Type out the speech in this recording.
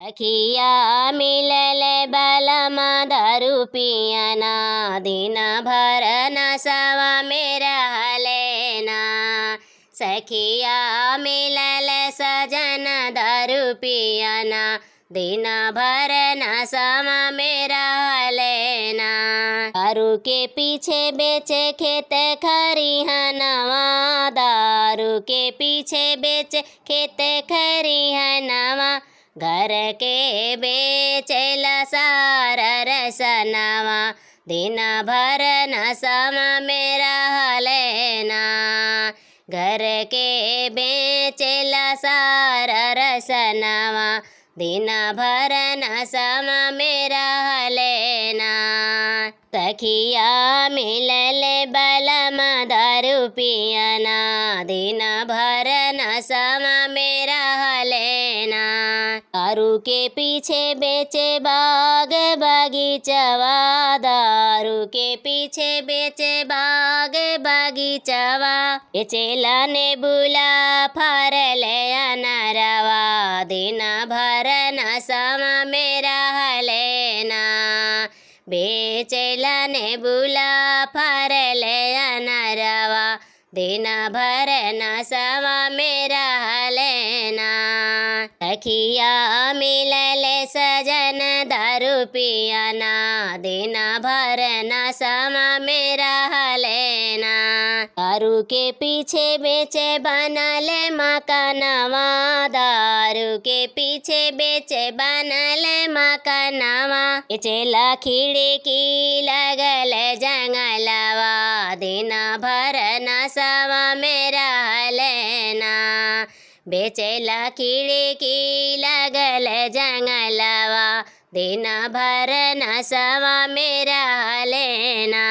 अखिया मिलल बलमा दारू पियना दिन भर नशवा में रहलेना। सखिया मिलल सजन दारू पियना दिन भर नशवा में रहलेना। दारू के पीछे बेचे खेत खरिहनवा, दारू के पीछे बेचे खेत खरिहनवा। घर के बेचेला सारा रसनवा दिन भर नशवा में रहलेना। घर के बेचेला सारा रसनवा दिन भर नशवा में रहलेना। सखिया मिलल बलमा दारू पियना दिन भर नशवा में रहलेना। दारू के पीछे बेचे बाग बगीचवा, दारू के पीछे बेचे बाग बगीचवा। बेचेला नेबुला फरल अनरवा दिन भर नशवा में रहलेना। बेचेला नेबुला फरल अनरवा दिन भर नशवा में रहलेना। सखिया मिलल सजन दारू पियना दिन भर नशवा में रहलेना। दारू के पीछे बेचे बनल मकानवा, दारू के पीछे बेचे बनल मकानवा। बेचेला खिड़की लगल जंगलवा दिन भर नशवा में रहलेना। बेचेला खिड़की लगल जंगलवा दिन भर नशवा में रहलेना।